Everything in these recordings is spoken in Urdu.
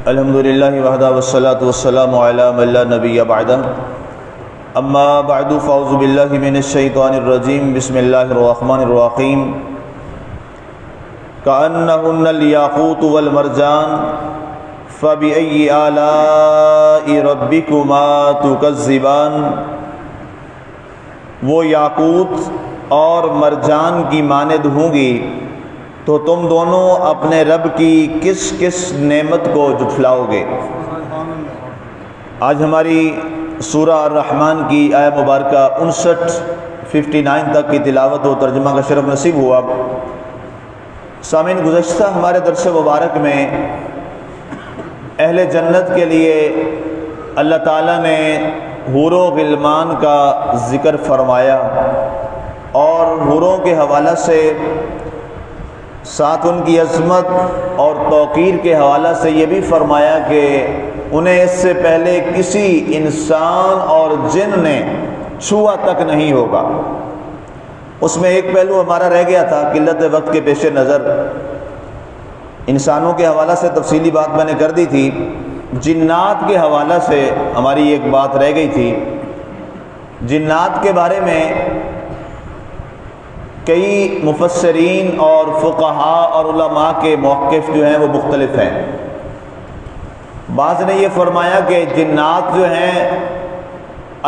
الحمدللہ وحدہ والصلاة والسلام علی من لا نبی بعدہ اما بعد فاعوذ باللہ من الشیطان الرجیم بسم اللہ الرحمن الرحیم کأنہن الیاقوت والمرجان فبأی آلاء ربکما تکذبان۔ وہ یاقوت اور مرجان کی مانند ہوں گی تو تم دونوں اپنے رب کی کس کس نعمت کو جھٹلاؤ گے۔ آج ہماری سورہ الرحمن کی آیہ مبارکہ 59 تک کی تلاوت و ترجمہ کا شرف نصیب ہوا۔ سامعین، گزشتہ ہمارے درس مبارک میں اہل جنت کے لیے اللہ تعالیٰ نے حور و غلمان کا ذکر فرمایا اور حوروں کے حوالہ سے ساتھ ان کی عظمت اور توقیر کے حوالہ سے یہ بھی فرمایا کہ انہیں اس سے پہلے کسی انسان اور جن نے چھوا تک نہیں ہوگا۔ اس میں ایک پہلو ہمارا رہ گیا تھا قلت وقت کے پیش نظر، انسانوں کے حوالہ سے تفصیلی بات میں نے کر دی تھی، جنات کے حوالہ سے ہماری ایک بات رہ گئی تھی۔ جنات کے بارے میں کئی مفسرین اور فقہاء اور علماء کے موقف جو ہیں وہ مختلف ہیں۔ بعض نے یہ فرمایا کہ جنات جو ہیں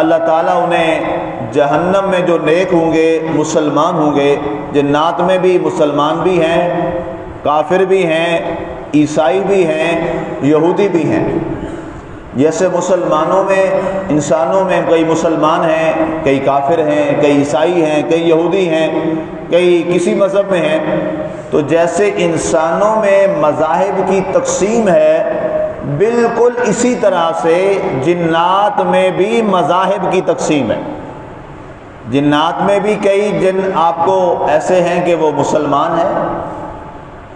اللہ تعالیٰ انہیں جہنم میں جو نیک ہوں گے، مسلمان ہوں گے، جنات میں بھی مسلمان بھی ہیں، کافر بھی ہیں، عیسائی بھی ہیں، یہودی بھی ہیں۔ جیسے مسلمانوں میں، انسانوں میں کئی مسلمان ہیں، کئی کافر ہیں، کئی عیسائی ہیں، کئی یہودی ہیں، کئی کسی مذہب میں ہیں، تو جیسے انسانوں میں مذاہب کی تقسیم ہے، بالکل اسی طرح سے جنات میں بھی مذاہب کی تقسیم ہے۔ جنات میں بھی کئی جن آپ کو ایسے ہیں کہ وہ مسلمان ہیں،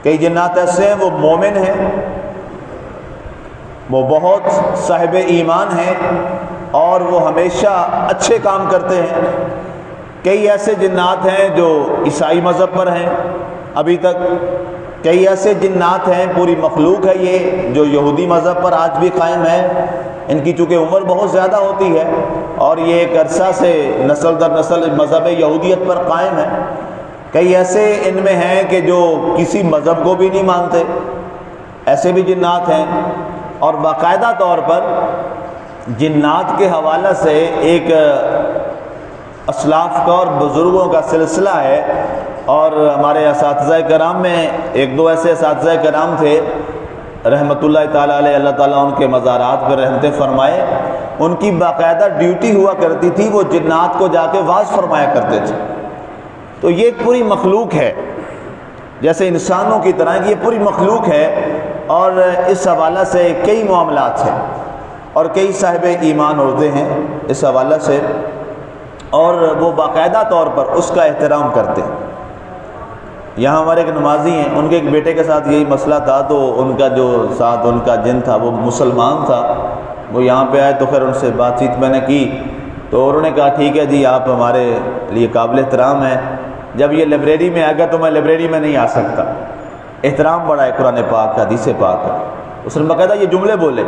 کئی جنات ایسے ہیں وہ مومن ہیں، وہ بہت صاحب ایمان ہیں اور وہ ہمیشہ اچھے کام کرتے ہیں۔ کئی ایسے جنات ہیں جو عیسائی مذہب پر ہیں ابھی تک، کئی ایسے جنات ہیں، پوری مخلوق ہے یہ، جو یہودی مذہب پر آج بھی قائم ہے۔ ان کی چونکہ عمر بہت زیادہ ہوتی ہے اور یہ ایک عرصہ سے نسل در نسل مذہب یہودیت پر قائم ہے۔ کئی ایسے ان میں ہیں کہ جو کسی مذہب کو بھی نہیں مانتے، ایسے بھی جنات ہیں۔ اور باقاعدہ طور پر جنات کے حوالہ سے ایک اسلاف کا اور بزرگوں کا سلسلہ ہے، اور ہمارے اساتذہ کرام میں ایک دو ایسے اساتذہ کرام تھے رحمۃ اللہ تعالیٰ علیہ، اللہ تعالیٰ ان کے مزارات پر رحمتیں فرمائے، ان کی باقاعدہ ڈیوٹی ہوا کرتی تھی، وہ جنات کو جا کے واعظ فرمایا کرتے تھے۔ تو یہ پوری مخلوق ہے، جیسے انسانوں کی طرح یہ پوری مخلوق ہے، اور اس حوالہ سے کئی معاملات ہیں اور کئی صاحب ایمان ہوتے ہیں اس حوالہ سے، اور وہ باقاعدہ طور پر اس کا احترام کرتے ہیں۔ یہاں ہمارے ایک نمازی ہیں، ان کے ایک بیٹے کے ساتھ یہی مسئلہ تھا، تو ان کا جو ساتھ ان کا جن تھا وہ مسلمان تھا، وہ یہاں پہ آئے تو خیر ان سے بات چیت میں نے کی، تو انہوں نے کہا ٹھیک ہے جی آپ ہمارے لیے قابل احترام ہیں، جب یہ لائبریری میں آئے گا تو میں لائبریری میں نہیں آ سکتا۔ احترام بڑا ہے قرآن پاک کا، حدیث پاک کا۔ اس نے باقاعدہ یہ جملے بولے،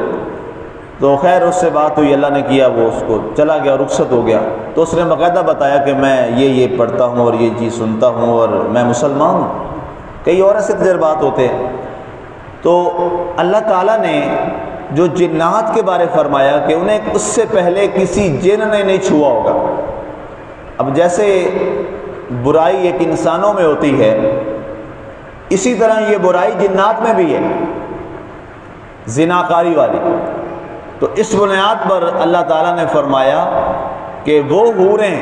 تو خیر اس سے بات ہوئی، اللہ نے کیا وہ اس کو چلا گیا، رخصت ہو گیا۔ تو اس نے باقاعدہ بتایا کہ میں یہ پڑھتا ہوں اور یہ چیز سنتا ہوں اور میں مسلمان ہوں۔ کئی اور ایسے تجربات ہوتے ہیں۔ تو اللہ تعالیٰ نے جو جنات کے بارے فرمایا کہ انہیں اس سے پہلے کسی جن نے نہیں چھوا ہوگا۔ اب جیسے برائی ایک انسانوں میں ہوتی ہے، اسی طرح یہ برائی جنات میں بھی ہے، زناکاری والی۔ تو اس بنیاد پر اللہ تعالیٰ نے فرمایا کہ وہ حوریں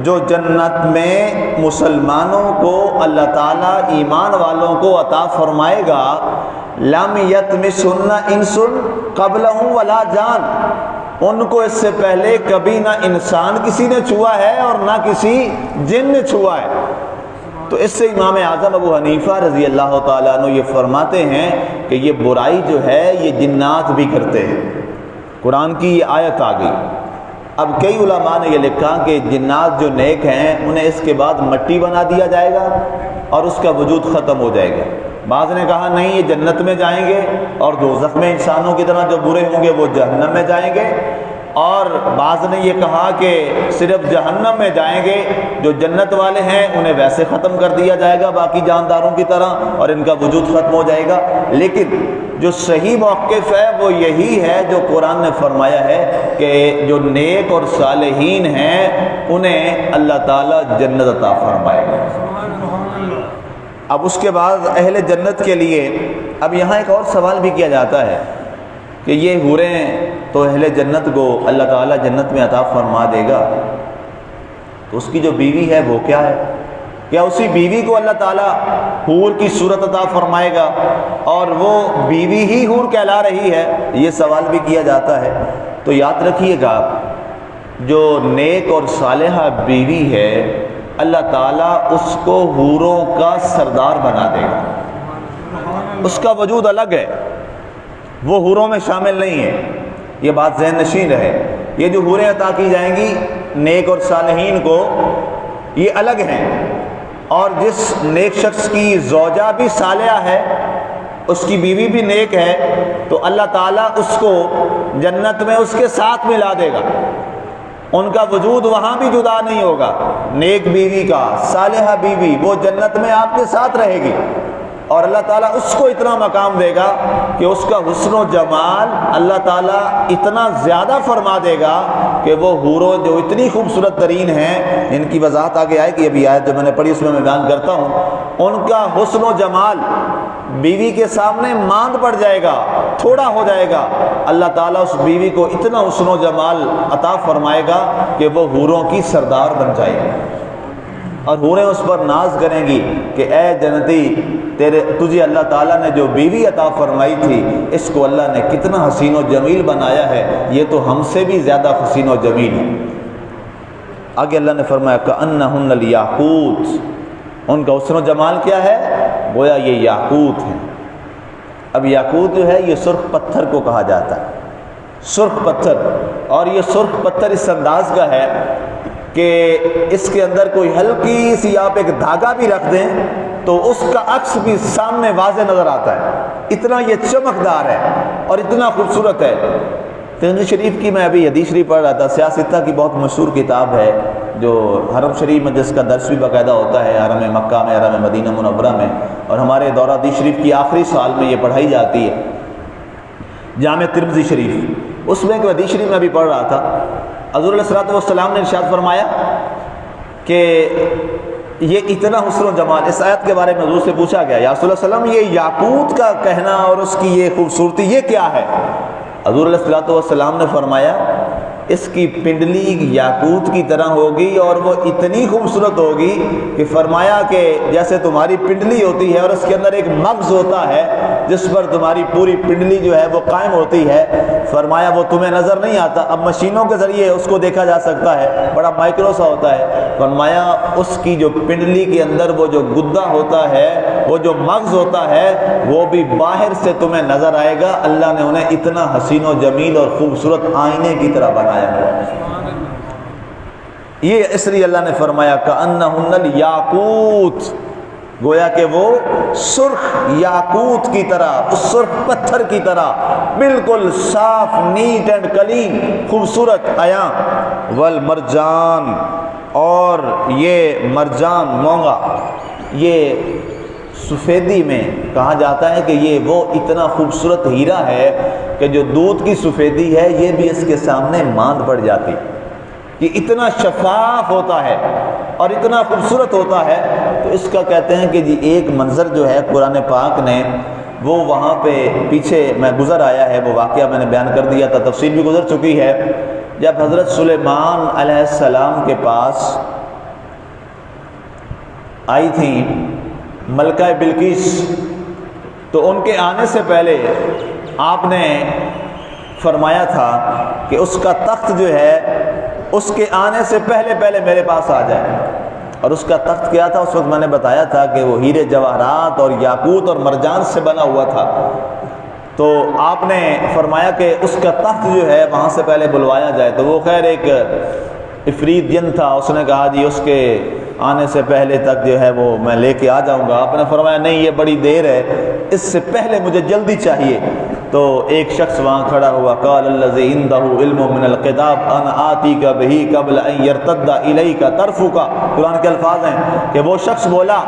جو جنت میں مسلمانوں کو اللہ تعالیٰ ایمان والوں کو عطا فرمائے گا، لم یطمثن انس قبلہم ولا جان، ان کو اس سے پہلے کبھی نہ انسان کسی نے چھوا ہے اور نہ کسی جن نے چھوا ہے۔ تو اس سے امام اعظم ابو حنیفہ رضی اللہ تعالیٰ عنہ یہ فرماتے ہیں کہ یہ برائی جو ہے یہ جنات بھی کرتے ہیں۔ قرآن کی یہ آیت آ گئی۔ اب کئی علماء نے یہ لکھا کہ جنات جو نیک ہیں انہیں اس کے بعد مٹی بنا دیا جائے گا اور اس کا وجود ختم ہو جائے گا، بعض نے کہا نہیں یہ جنت میں جائیں گے، اور دوزخ میں انسانوں کی طرح جو برے ہوں گے وہ جہنم میں جائیں گے، اور بعض نے یہ کہا کہ صرف جہنم میں جائیں گے، جو جنت والے ہیں انہیں ویسے ختم کر دیا جائے گا باقی جانداروں کی طرح اور ان کا وجود ختم ہو جائے گا۔ لیکن جو صحیح موقف ہے وہ یہی ہے جو قرآن نے فرمایا ہے کہ جو نیک اور صالحین ہیں انہیں اللہ تعالیٰ جنت عطا فرمائے گا۔ اب اس کے بعد اہل جنت کے لیے اب یہاں ایک اور سوال بھی کیا جاتا ہے کہ یہ حوریں تو اہل جنت کو اللہ تعالیٰ جنت میں عطا فرما دے گا، تو اس کی جو بیوی ہے وہ کیا ہے؟ کیا اسی بیوی کو اللہ تعالیٰ حور کی صورت عطا فرمائے گا اور وہ بیوی ہی حور کہلا رہی ہے؟ یہ سوال بھی کیا جاتا ہے۔ تو یاد رکھیے گا جو نیک اور صالحہ بیوی ہے اللہ تعالیٰ اس کو حوروں کا سردار بنا دے گا، اس کا وجود الگ ہے، وہ حوروں میں شامل نہیں ہے۔ یہ بات ذہن نشین رہے، یہ جو حوریں عطا کی جائیں گی نیک اور صالحین کو یہ الگ ہیں، اور جس نیک شخص کی زوجہ بھی صالحہ ہے اس کی بیوی بھی نیک ہے تو اللہ تعالیٰ اس کو جنت میں اس کے ساتھ ملا دے گا، ان کا وجود وہاں بھی جدا نہیں ہوگا۔ نیک بیوی کا صالحہ بیوی وہ جنت میں آپ کے ساتھ رہے گی، اور اللہ تعالیٰ اس کو اتنا مقام دے گا کہ اس کا حسن و جمال اللہ تعالیٰ اتنا زیادہ فرما دے گا کہ وہ حوروں جو اتنی خوبصورت ترین ہیں، ان کی وضاحت آگے آئے گی، ابھی آیت جو میں نے پڑھی اس میں بیان کرتا ہوں، ان کا حسن و جمال بیوی کے سامنے ماند پڑ جائے گا، تھوڑا ہو جائے گا۔ اللہ تعالیٰ اس بیوی کو اتنا حسن و جمال عطا فرمائے گا کہ وہ حوروں کی سردار بن جائے گی، اور حوریں اس پر ناز کریں گی کہ اے جنتی تجھے اللہ تعالیٰ نے جو بیوی عطا فرمائی تھی اس کو اللہ نے کتنا حسین و جمیل بنایا ہے، یہ تو ہم سے بھی زیادہ حسین و جمیل ہے۔ آگے اللہ نے فرمایا کأنہن الیاقوت، ان کا حسن و جمال کیا ہے؟ گویا یہ یاقوت ہے۔ اب یاقوت جو ہے یہ سرخ پتھر کو کہا جاتا ہے، سرخ پتھر، اور یہ سرخ پتھر اس انداز کا ہے کہ اس کے اندر کوئی ہلکی سی آپ ایک دھاگا بھی رکھ دیں تو اس کا عکس بھی سامنے واضح نظر آتا ہے، اتنا یہ چمکدار ہے اور اتنا خوبصورت ہے۔ ترمذی شریف کی میں ابھی حدیث شریف پڑھ رہا تھا، سیاستہ کی بہت مشہور کتاب ہے جو حرم شریف میں جس کا درس بھی باقاعدہ ہوتا ہے، حرم مکہ میں، حرم مدینہ منورہ میں، اور ہمارے دورہ حدیث شریف کی آخری سال میں یہ پڑھائی جاتی ہے، جامع ترمذی شریف۔ اس میں ایک حدیث شریف میں ابھی پڑھ رہا تھا، حضور علیہ الصلوۃ والسلام نے ارشاد فرمایا کہ یہ اتنا حسن و جمال، اس آیت کے بارے میں حضور سے پوچھا گیا یا رسول اللہ صلی اللہ علیہ وسلم یہ یاقوت کا کہنا اور اس کی یہ خوبصورتی یہ کیا ہے؟ حضور علیہ الصلوۃ والسلام نے فرمایا اس کی پنڈلی یاقوت کی طرح ہوگی اور وہ اتنی خوبصورت ہوگی کہ فرمایا کہ جیسے تمہاری پنڈلی ہوتی ہے اور اس کے اندر ایک مغز ہوتا ہے جس پر تمہاری پوری پنڈلی جو ہے وہ قائم ہوتی ہے، فرمایا وہ تمہیں نظر نہیں آتا، اب مشینوں کے ذریعے اس کو دیکھا جا سکتا ہے، بڑا مائکرو سا ہوتا ہے، فرمایا اس کی جو پنڈلی کے اندر وہ جو گدا ہوتا ہے، وہ جو مغز ہوتا ہے، وہ بھی باہر سے تمہیں نظر آئے گا۔ اللہ نے انہیں اتنا حسین و جمیل اور خوبصورت آئینے کی طرح بنایا ہے۔ یہ اس لیے اللہ نے فرمایا کأنہن الیاقوت، گویا کہ وہ سرخ یاقوت کی طرح، اس سرخ پتھر کی طرح بالکل صاف، نیٹ اینڈ کلین، خوبصورت عیاں، والمرجان، اور یہ مرجان مونگا، یہ سفیدی میں کہا جاتا ہے کہ یہ وہ اتنا خوبصورت ہیرا ہے کہ جو دودھ کی سفیدی ہے یہ بھی اس کے سامنے ماند پڑ جاتی، یہ اتنا شفاف ہوتا ہے اور اتنا خوبصورت ہوتا ہے۔ تو اس کا کہتے ہیں کہ جی ایک منظر جو ہے قرآن پاک نے وہ وہاں پہ پیچھے میں گزر آیا ہے، وہ واقعہ میں نے بیان کر دیا تھا، تفصیل بھی گزر چکی ہے، جب حضرت سلیمان علیہ السلام کے پاس آئی تھیں ملکہ بلقیس، تو ان کے آنے سے پہلے آپ نے فرمایا تھا کہ اس کا تخت جو ہے اس کے آنے سے پہلے پہلے میرے پاس آ جائے، اور اس کا تخت کیا تھا؟ اس وقت میں نے بتایا تھا کہ وہ ہیرے جواہرات اور یاقوت اور مرجان سے بنا ہوا تھا۔ تو آپ نے فرمایا کہ اس کا تخت جو ہے وہاں سے پہلے بلوایا جائے، تو وہ خیر ایک افریت جن تھا، اس نے کہا جی اس کے آنے سے پہلے تک جو ہے وہ میں لے کے آ جاؤں گا۔ آپ نے فرمایا نہیں، یہ بڑی دیر ہے، اس سے پہلے مجھے جلدی چاہیے۔ تو ایک شخص وہاں کھڑا ہوا، قال الذی عندہ علم من الکتاب انا آتیک بہ قبل ان یرتد الیک طرفک۔ قرآن کے الفاظ ہیں کہ وہ شخص بولا،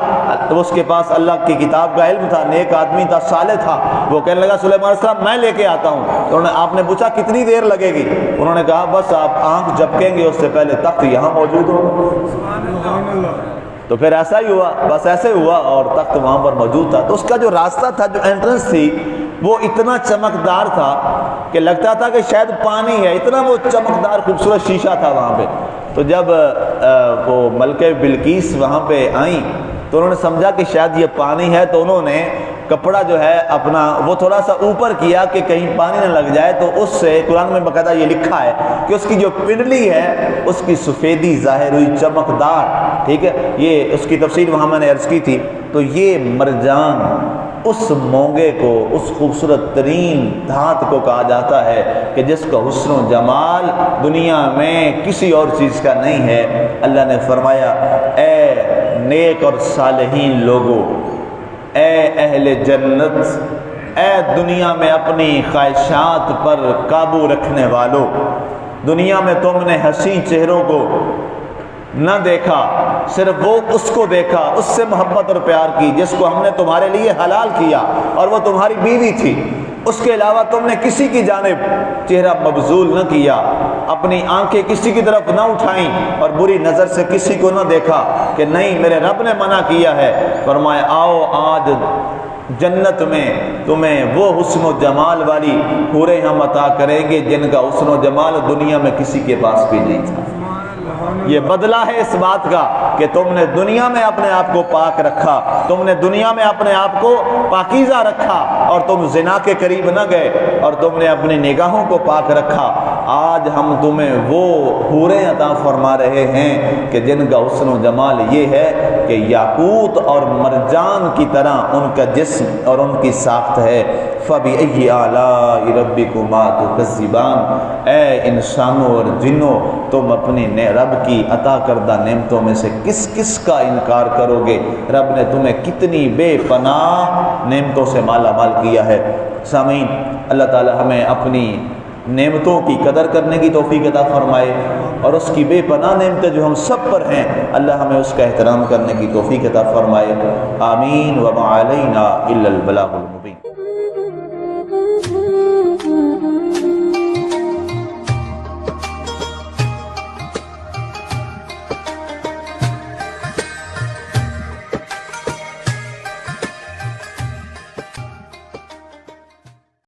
اس کے پاس اللہ کی کتاب کا علم تھا، نیک آدمی تھا، صالح تھا، وہ کہنے لگا سلیمان علیہ السلام میں لے کے آتا ہوں۔ تو آپ نے پوچھا کتنی دیر لگے گی؟ انہوں نے کہا بس آپ آنکھ جھپکیں گے اس سے پہلے تخت یہاں موجود ہوگا۔ تو پھر ایسا ہی ہوا، بس ایسے ہوا اور تخت وہاں پر موجود تھا۔ تو اس کا جو راستہ تھا، جو انٹرنس تھی، وہ اتنا چمکدار تھا کہ لگتا تھا کہ شاید پانی ہے، اتنا وہ چمکدار خوبصورت شیشہ تھا وہاں پہ۔ تو جب وہ ملکہ بلقیس وہاں پہ آئیں تو انہوں نے سمجھا کہ شاید یہ پانی ہے، تو انہوں نے کپڑا جو ہے اپنا وہ تھوڑا سا اوپر کیا کہ کہیں پانی نہ لگ جائے۔ تو اس سے قرآن میں باقاعدہ یہ لکھا ہے کہ اس کی جو پنڈلی ہے اس کی سفیدی ظاہر ہوئی، چمکدار، ٹھیک ہے۔ یہ اس کی تفصیل وہاں میں نے عرض کی تھی۔ تو یہ مرجان اس مونگے کو، اس خوبصورت ترین دھات کو کہا جاتا ہے کہ جس کا حسن و جمال دنیا میں کسی اور چیز کا نہیں ہے۔ اللہ نے فرمایا اے نیک اور صالحین لوگوں، اے اہل جنت، اے دنیا میں اپنی خواہشات پر قابو رکھنے والوں، دنیا میں تم نے حسین چہروں کو نہ دیکھا، صرف وہ اس کو دیکھا، اس سے محبت اور پیار کی جس کو ہم نے تمہارے لیے حلال کیا اور وہ تمہاری بیوی تھی۔ اس کے علاوہ تم نے کسی کی جانب چہرہ مبذول نہ کیا، اپنی آنکھیں کسی کی طرف نہ اٹھائیں اور بری نظر سے کسی کو نہ دیکھا کہ نہیں میرے رب نے منع کیا ہے۔ فرمایا آؤ آج جنت میں تمہیں وہ حسن و جمال والی حوریں ہم عطا کریں گے جن کا حسن و جمال دنیا میں کسی کے پاس بھی نہیں تھا۔ یہ بدلہ ہے اس بات کا کہ تم نے دنیا میں اپنے آپ کو پاک رکھا، تم نے دنیا میں اپنے آپ کو پاکیزہ رکھا اور تم زنا کے قریب نہ گئے اور تم نے اپنی نگاہوں کو پاک رکھا۔ آج ہم تمہیں وہ حوریں عطا فرما رہے ہیں کہ جن کا حسن و جمال یہ ہے کہ یاقوت اور مرجان کی طرح ان کا جسم اور ان کی ساخت ہے۔ فَبِأَيِّ آلَاءِ رَبِّكُمَا تُكَذِّبَانِ، اے انسانوں اور جنوں، تم اپنی رب کی عطا کردہ نعمتوں میں سے کس کس کا انکار کرو گے؟ رب نے تمہیں کتنی بے پناہ نعمتوں سے مالا مال کیا ہے۔ سامعین، اللہ تعالی ہمیں اپنی نعمتوں کی قدر کرنے کی توفیق عطا فرمائے اور اس کی بے پناہ نعمتیں جو ہم سب پر ہیں اللہ ہمیں اس کا احترام کرنے کی توفیق عطا فرمائے۔ آمین۔ وما علینا الا البلاغ المبین۔